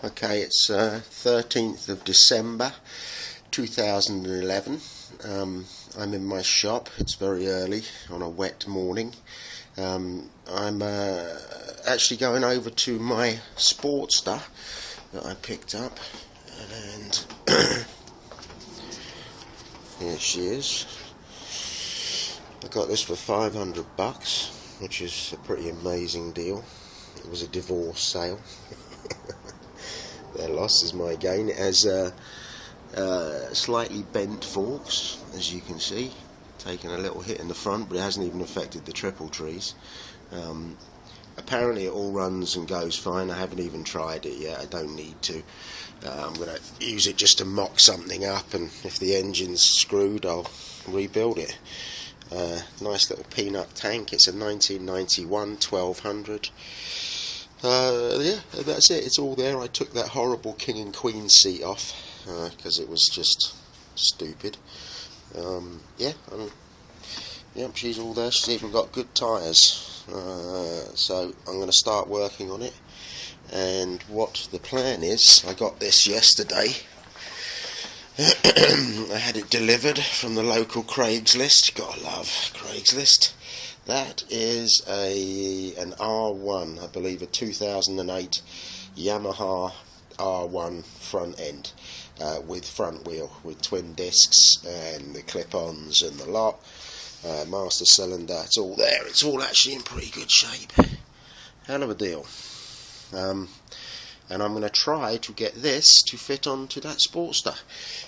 Okay, it's 13th of December 2011. I'm in my shop. It's very early on a wet morning. I'm actually going over to my Sportster that I picked up, and here she is. I got this for $500, which is a pretty amazing deal. It was a divorce sale. Their loss is my gain. It has slightly bent forks, as you can see, taking a little hit in the front, but it hasn't even affected the triple trees. Apparently it all runs and goes fine. I haven't even tried it yet. I don't need to. I'm going to use it just to mock something up, and if the engine's screwed, I'll rebuild it. Nice little peanut tank. It's a 1991 1200. Yeah, that's it. It's all there. I took that horrible king and queen seat off because it was just stupid. Yeah, yep, she's all there. She's even got good tyres. So I'm going to start working on it. And what the plan is, I got this yesterday. I had it delivered from the local Craigslist. Gotta love Craigslist. That is an R1, I believe, a 2008 Yamaha R1 front end with front wheel, with twin discs and the clip-ons and the lot, master cylinder. It's all there. It's all actually in pretty good shape. Hell of a deal. And I'm going to try to get this to fit onto that Sportster.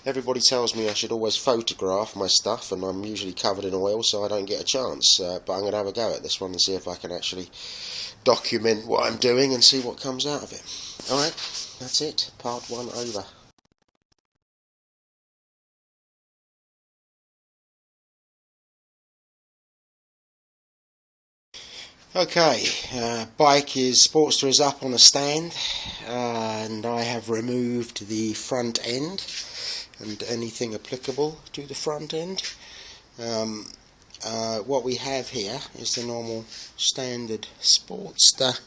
Everybody tells me I should always photograph my stuff, and I'm usually covered in oil, so I don't get a chance. But I'm going to have a go at this one and see if I can actually document what I'm doing and see what comes out of it. Alright, that's it. Part 1 over. Okay, Sportster is up on a stand, and I have removed the front end and anything applicable to the front end. What we have here is the normal standard Sportster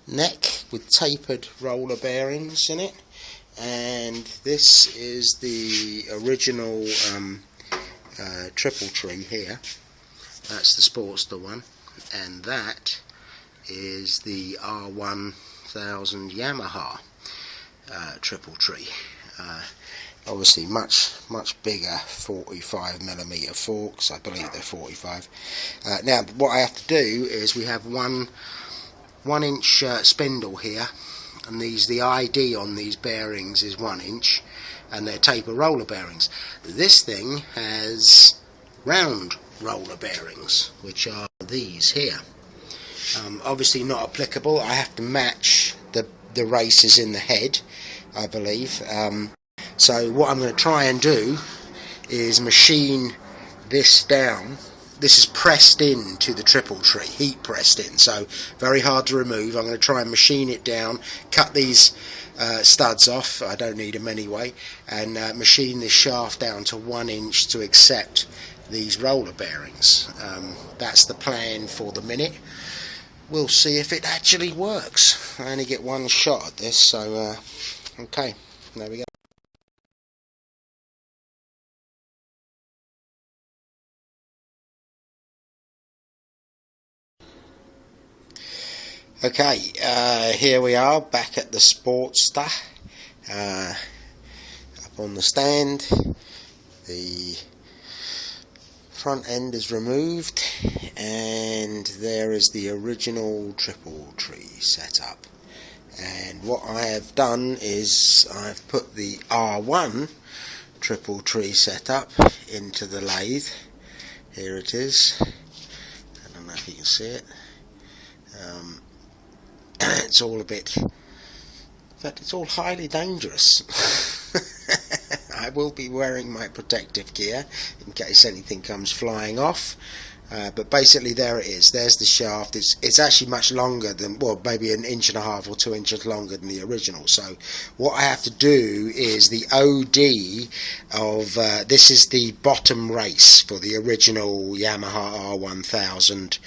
neck with tapered roller bearings in it, and this is the original triple tree here. That's the Sportster one. And that is the R1000 Yamaha triple tree. Obviously much bigger 45mm forks. I believe they're 45. Now what I have to do is we have one inch spindle here, and the ID on these bearings is 1 inch, and they're taper roller bearings. This thing has round roller bearings, which are these here. Obviously not applicable. I have to match the races in the head, I believe. So what I'm going to try and do is machine this down. This is pressed into the triple tree, heat pressed in, so very hard to remove. I'm going to try and machine it down, cut these studs off, I don't need them anyway, and machine this shaft down to 1 inch to accept these roller bearings. That's the plan for the minute. We'll see if it actually works. I only get one shot at this, so okay, there we go. Okay, here we are back at the Sportster, up on the stand. The front end is removed, and there is the original triple tree setup. And what I have done is I've put the R1 triple tree setup into the lathe. Here it is. I don't know if you can see it. It's all a bit, in fact it's all highly dangerous. I will be wearing my protective gear in case anything comes flying off, but basically there it is. There's the shaft. It's actually much longer than, well, maybe 1.5 inches or 2 inches longer than the original. So what I have to do is the OD of this is the bottom race for the original Yamaha R1000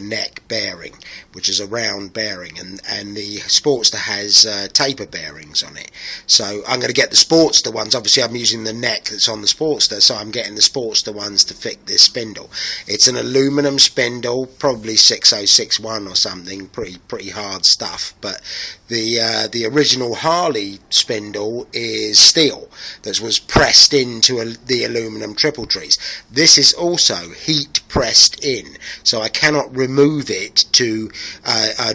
neck bearing, which is a round bearing, and the Sportster has taper bearings on it. So I'm going to get the Sportster ones. Obviously I'm using the neck that's on the Sportster, so I'm getting the Sportster ones to fit this spindle. It's an aluminum spindle, probably 6061 or something, pretty hard stuff, but the original Harley spindle is steel that was pressed into the aluminum triple trees. This is also heat pressed in, so I cannot remove it to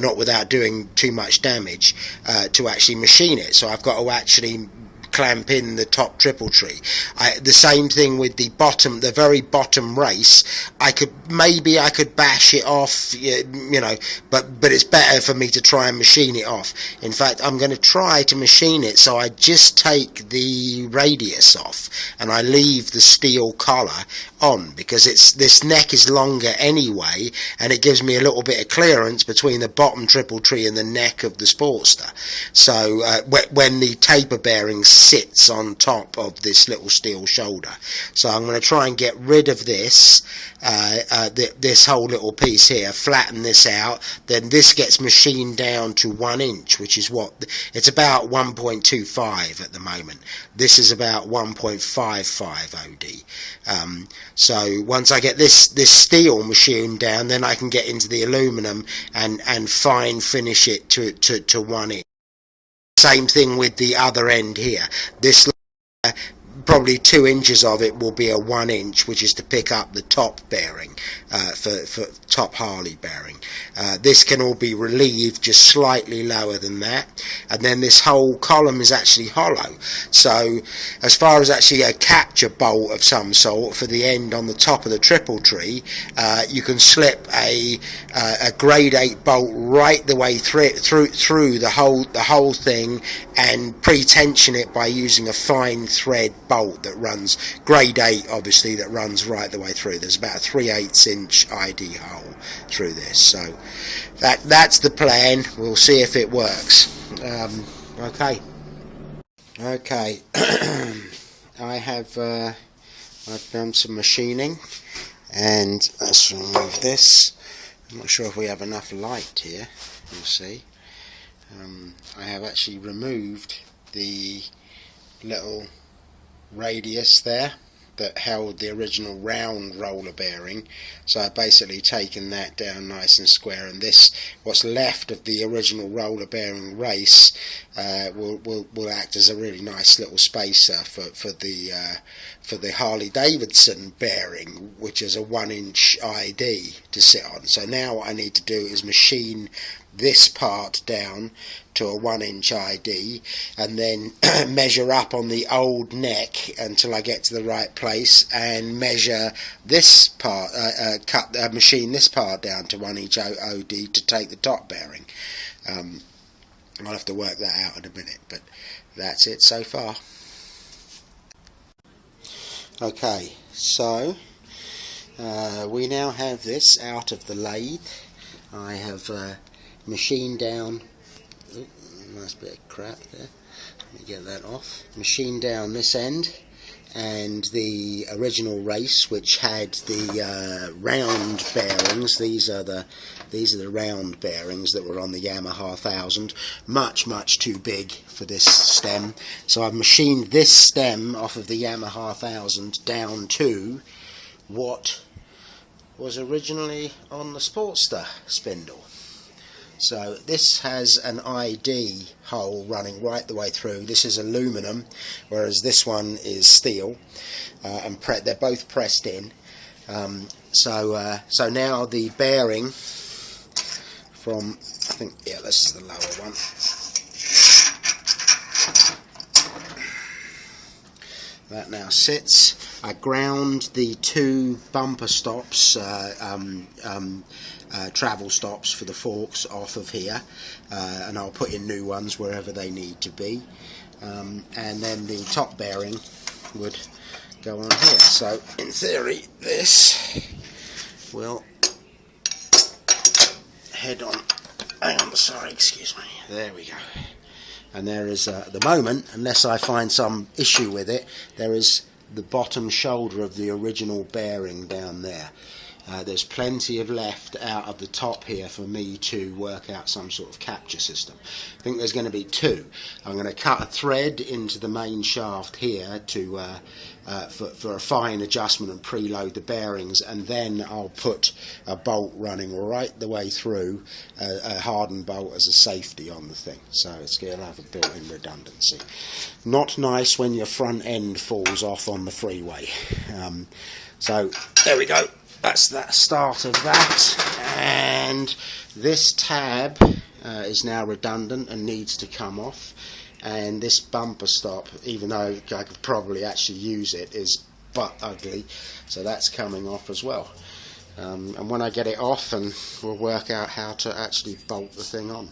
not without doing too much damage to actually machine it. So I've got to actually clamp in the top triple tree. The same thing with the bottom, the very bottom race. I could bash it off, you know, but it's better for me to try and machine it off. In fact, I'm going to try to machine it so I just take the radius off and I leave the steel collar on, because this neck is longer anyway, and it gives me a little bit of clearance between the bottom triple tree and the neck of the Sportster. So when the taper bearing sits on top of this little steel shoulder, so I'm going to try and get rid of this this whole little piece here, flatten this out, then this gets machined down to 1 inch, which is what it's about 1.25 at the moment. This is about 1.55 OD. So once I get this steel machined down, then I can get into the aluminum and fine finish it to 1 inch. Same thing with the other end here. This probably 2 inches of it will be a 1 inch, which is to pick up the top bearing for top Harley bearing. This can all be relieved just slightly lower than that, and then this whole column is actually hollow. So as far as actually a capture bolt of some sort for the end on the top of the triple tree, you can slip a grade 8 bolt right the way through the whole thing, and pre-tension it by using a fine thread bolt that runs grade 8, obviously, that runs right the way through. There's about a 3/8 inch ID hole through this, so that's the plan. We'll see if it works. Okay I've done some machining, and let's remove this. I'm not sure if we have enough light here. We'll see. I have actually removed the little radius there that held the original round roller bearing, so I've basically taken that down nice and square, and this, what's left of the original roller bearing race, will act as a really nice little spacer for the Harley Davidson bearing, which is a 1 inch ID to sit on. So now what I need to do is machine this part down to a 1 inch ID, and then measure up on the old neck until I get to the right place, and measure this part, machine this part down to 1 inch OD to take the top bearing. I'll have to work that out in a minute, but that's it so far. Okay, so we now have this out of the lathe. I have machined down, nice bit of crap there, let me get that off, machined down this end, and the original race, which had the round bearings. These are the round bearings that were on the Yamaha 1000, much too big for this stem, so I've machined this stem off of the Yamaha 1000 down to what was originally on the Sportster spindle. So this has an ID hole running right the way through. This is aluminum, whereas this one is steel, and they're both pressed in. So now the bearing from, I think, yeah, this is the lower one. That now sits. I ground the 2 bumper stops, travel stops for the forks off of here, and I'll put in new ones wherever they need to be, and then the top bearing would go on here. So in theory this will head on, hang on, sorry, excuse me, there we go. And there is, at the moment, unless I find some issue with it, there is the bottom shoulder of the original bearing down there. there's plenty of left out of the top here for me to work out some sort of capture system. I think there's going to be two. I'm going to cut a thread into the main shaft here to for a fine adjustment and preload the bearings, and then I'll put a bolt running right the way through, a hardened bolt as a safety on the thing, so it's going to have a built-in redundancy. Not nice when your front end falls off on the freeway. So there we go, that's the start of that, and this tab is now redundant and needs to come off. And this bumper stop, even though I could probably actually use it, is butt ugly, so that's coming off as well. And when I get it off, and we'll work out how to actually bolt the thing on.